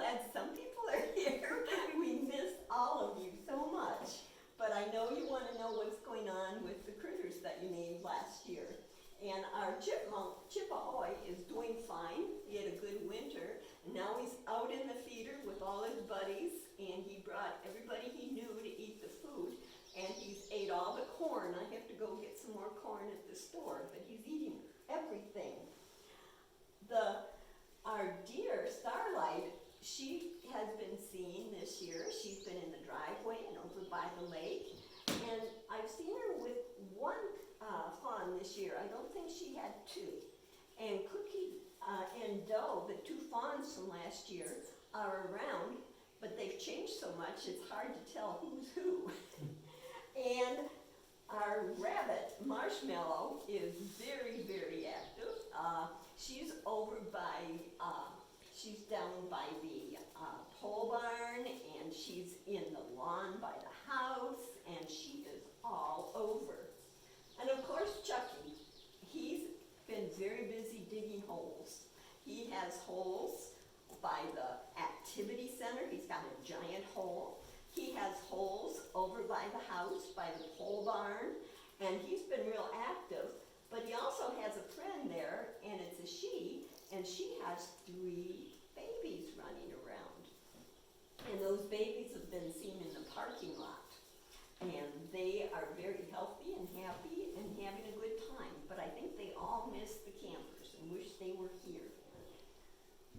glad some people are here. We miss all of you so much. But I know you want to know what's going on with the critters that you named last year. And our chipmunk, Chip Ahoy, is doing fine. He had a good winter. And now he's out in the feeder with all his buddies. And he brought everybody he knew to eat the food. And he's ate all the corn. I have to go get some more corn at the store. But he's eating everything. Our dear Starlight, she has been seen this year. She's been in the driveway and over by the lake. And I've seen her with one fawn this year. I don't think she had two. And Cookie and Doe, the two fawns from last year, are around, but they've changed so much it's hard to tell who's who. And our rabbit, Marshmallow, is very, very active. She's over by, she's down by the pole barn, and she's in the lawn by the house, and she is all over. And of course, Chucky, he's been very busy digging holes. He has holes by the activity center. He's got a giant hole. He has holes over by the house, by the pole barn, and he's been real active. But he also has a friend there, and it's a she, and she has 3 babies running around. And those babies have been seen in the parking lot. And they are very healthy and happy and having a good time. But I think they all miss the campers and wish they were here.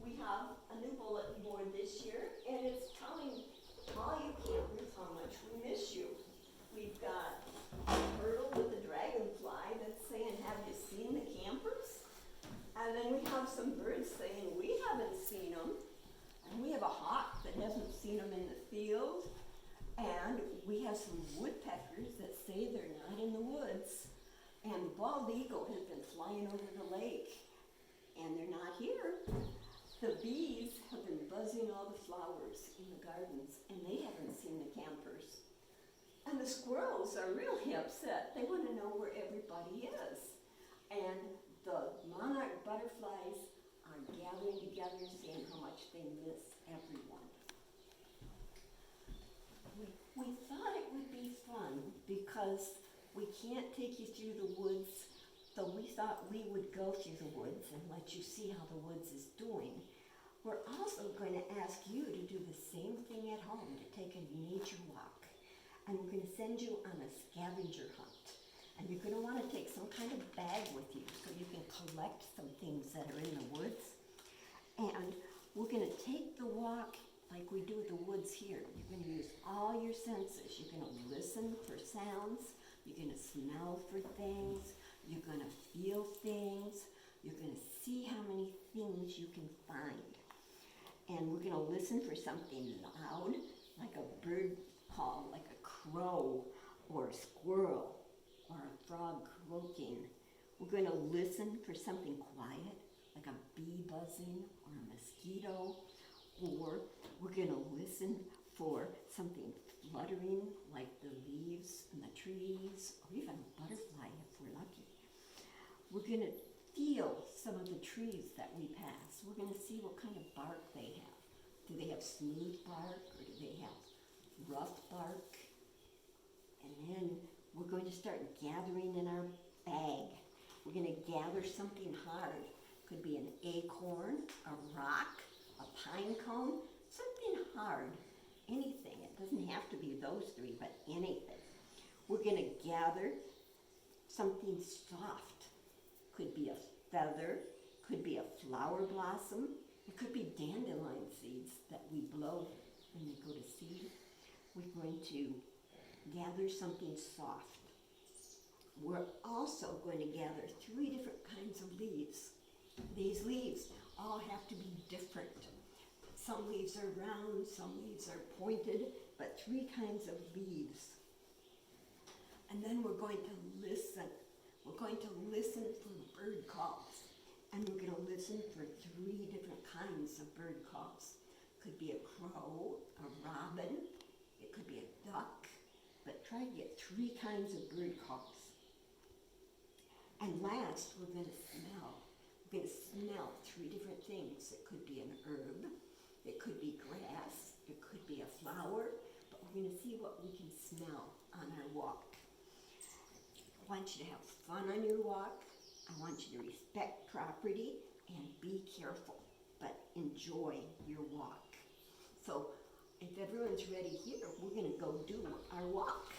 We have a new bulletin board this year, and it's telling all you campers how much we miss you. We've got a turtle with a dragonfly that's saying, have you seen the campers? And then we have some birds saying, we haven't seen them. And we have a hawk that hasn't seen them in the field. And we have some woodpeckers that say they're not in the woods. And the bald eagle has been flying over the lake, and they're not here. The bees have been buzzing all the flowers in the gardens, and they haven't seen the campers. And the squirrels are really upset. They want to know where everybody is. And the monarch butterflies are gathering together, saying how much they miss everyone. We thought it would be fun because we can't take you through the woods, so we thought we would go through the woods and let you see how the woods is doing. We're also going to ask you to do the same thing at home, to take a nature walk. And we're going to send you on a scavenger hunt. And you're going to want to take some kind of bag with you so you can collect some things that are in the woods. And we're going to take the walk like we do the woods here. You're going to use all your senses. You're going to listen for sounds. You're going to smell for things. You're going to feel things. You're going to see how many things you can find. And we're going to listen for something loud, like a bird call, like a crow or a squirrel or a frog croaking. We're going to listen for something quiet, like a bee buzzing or a mosquito. Or we're going to listen for something fluttering, like the leaves in the trees, or even a butterfly if we're lucky. We're going to feel some of the trees that we pass. We're going to see what kind of bark they have. Do they have smooth bark, or do they have rough bark? And then we're going to start gathering in our bag. We're going to gather something hard. Could be an acorn, a rock, a pine cone, something hard, anything. It doesn't have to be those 3, but anything. We're going to gather something soft. Could be a feather, could be a flower blossom, it could be dandelion seeds that we blow when they go to seed. We're going to gather something soft. We're also going to gather 3 different kinds of leaves. These leaves all have to be different. Some leaves are round, some leaves are pointed, but 3 kinds of leaves. And then we're going to listen. We're going to listen for bird calls. And we're going to listen for 3 different kinds of bird calls. Could be a crow, a robin, it could be a duck, but try to get 3 kinds of bird calls. And last, we're going to smell. We're going to smell 3 different things. It could be an herb, It could be grass, it could be a flower, but we're gonna see what we can smell on our walk. I want you to have fun on your walk. I want you to respect property and be careful, but enjoy your walk. So if everyone's ready here, we're gonna go do our walk.